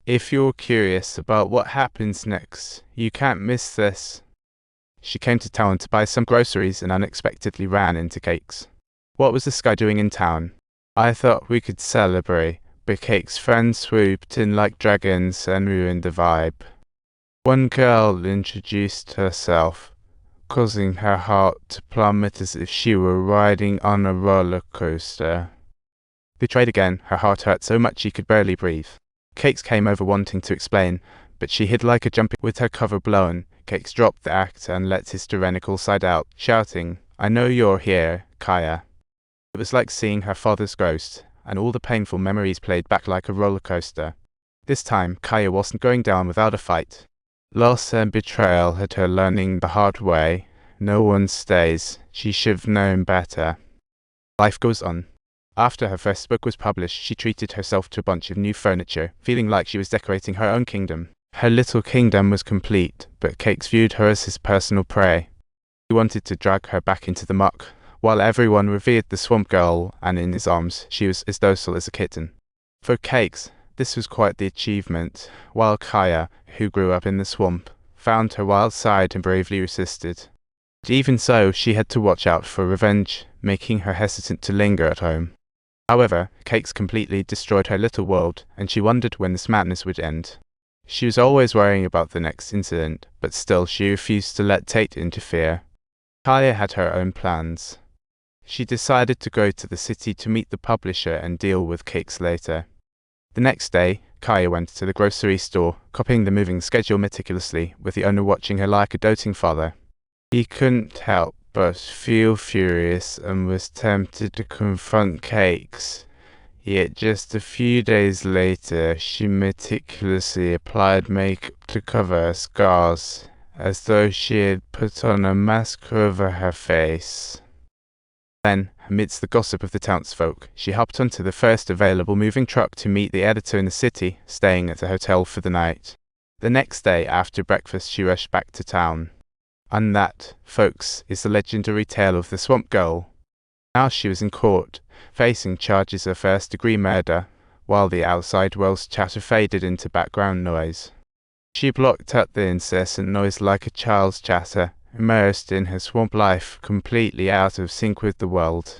If you're curious about what happens next, you can't miss this. She came to town to buy some groceries and unexpectedly ran into Cakes. What was this guy doing in town? I thought we could celebrate, but Cakes' friends swooped in like dragons and ruined the vibe. One girl introduced herself, causing her heart to plummet as if she were riding on a roller coaster. Betrayed again, her heart hurt so much she could barely breathe. Cakes came over wanting to explain, but she hid like a jumping with her cover blown. Cakes dropped the act and let his tyrannical side out, shouting, "I know you're here, Kaya." It was like seeing her father's ghost, and all the painful memories played back like a roller coaster. This time, Kaya wasn't going down without a fight. Loss and betrayal had her learning the hard way. No one stays. She should have known better. Life goes on. After her first book was published, she treated herself to a bunch of new furniture, feeling like she was decorating her own kingdom. Her little kingdom was complete, but Cakes viewed her as his personal prey. He wanted to drag her back into the muck. While everyone revered the swamp girl, and in his arms, she was as docile as a kitten. For Cakes, this was quite the achievement, while Kaya, who grew up in the swamp, found her wild side and bravely resisted. But even so, she had to watch out for revenge, making her hesitant to linger at home. However, Cakes completely destroyed her little world, and she wondered when this madness would end. She was always worrying about the next incident, but still she refused to let Tate interfere. Kaya had her own plans. She decided to go to the city to meet the publisher and deal with Cakes later. The next day, Kaya went to the grocery store, copying the moving schedule meticulously, with the owner watching her like a doting father. He couldn't help but feel furious and was tempted to confront Cakes. Yet just a few days later, she meticulously applied makeup to cover her scars, as though she had put on a mask over her face. Then, amidst the gossip of the townsfolk, she hopped onto the first available moving truck to meet the editor in the city, staying at a hotel for the night. The next day, after breakfast, she rushed back to town. And that, folks, is the legendary tale of the Swamp Girl. Now she was in court, facing charges of first-degree murder, while the outside world's chatter faded into background noise. She blocked out the incessant noise like a child's chatter, immersed in her swamp life, completely out of sync with the world.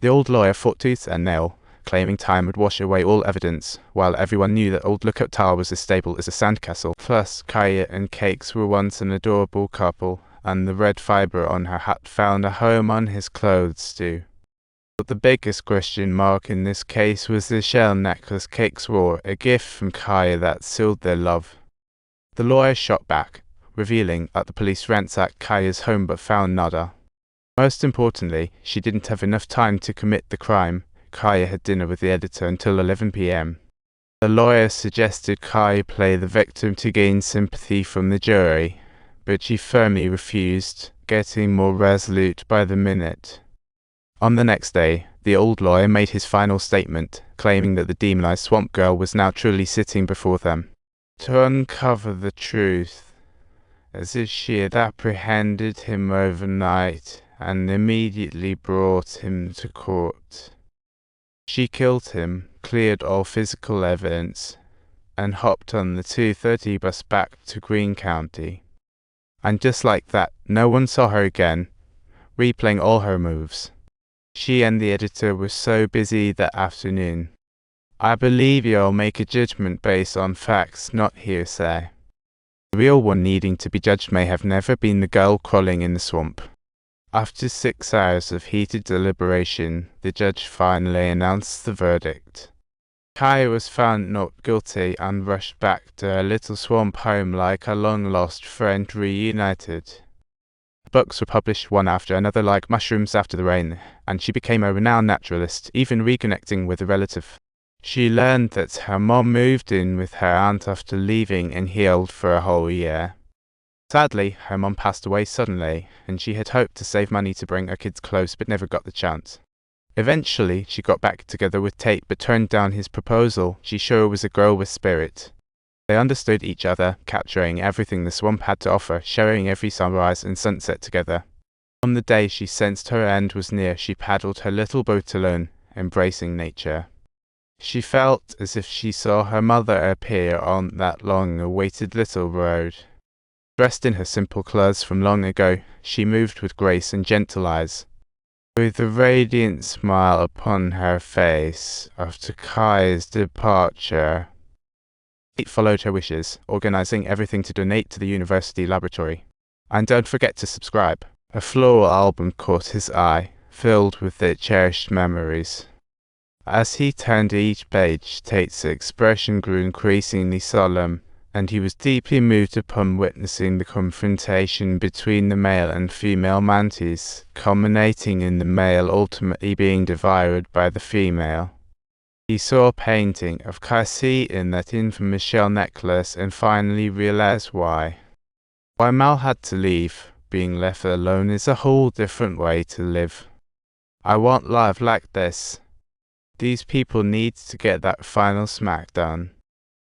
The old lawyer fought tooth and nail, claiming time would wash away all evidence, while everyone knew that old Lookout Tower was as stable as a sandcastle. Plus, Kaya and Cakes were once an adorable couple, and the red fibre on her hat found a home on his clothes too. But the biggest question mark in this case was the shell necklace Cakes wore, a gift from Kaya that sealed their love. The lawyer shot back, revealing that the police ransacked Kaya's home but found nada. Most importantly, she didn't have enough time to commit the crime. Kaya had dinner with the editor until 11 p.m. The lawyer suggested Kaya play the victim to gain sympathy from the jury, but she firmly refused, getting more resolute by the minute. On the next day, the old lawyer made his final statement, claiming that the demonized swamp girl was now truly sitting before them to uncover the truth, as if she had apprehended him overnight and immediately brought him to court. She killed him, cleared all physical evidence, and hopped on the 2:30 bus back to Greene County. And just like that, no one saw her again, replaying all her moves. She and the editor were so busy that afternoon. I believe you'll make a judgment based on facts, not hearsay. The real one needing to be judged may have never been the girl crawling in the swamp. After 6 hours of heated deliberation, the judge finally announced the verdict. Kaya was found not guilty and rushed back to her little swamp home like a long-lost friend reunited. Books were published one after another like mushrooms after the rain, and she became a renowned naturalist, even reconnecting with a relative. She learned that her mom moved in with her aunt after leaving and healed for a whole year. Sadly, her mom passed away suddenly, and she had hoped to save money to bring her kids close but never got the chance. Eventually, she got back together with Tate but turned down his proposal. She sure was a girl with spirit. They understood each other, capturing everything the swamp had to offer, sharing every sunrise and sunset together. On the day she sensed her end was near, she paddled her little boat alone, embracing nature. She felt as if she saw her mother appear on that long-awaited little road. Dressed in her simple clothes from long ago, she moved with grace and gentle eyes. With a radiant smile upon her face after Kai's departure, Kate followed her wishes, organizing everything to donate to the university laboratory. And don't forget to subscribe. A floral album caught his eye, filled with their cherished memories. As he turned each page, Tate's expression grew increasingly solemn, and he was deeply moved upon witnessing the confrontation between the male and female mantis, culminating in the male ultimately being devoured by the female. He saw a painting of Cassie in that infamous shell necklace and finally realized why. Why Mal had to leave. Being left alone is a whole different way to live. I want life like this. These people need to get that final smack done.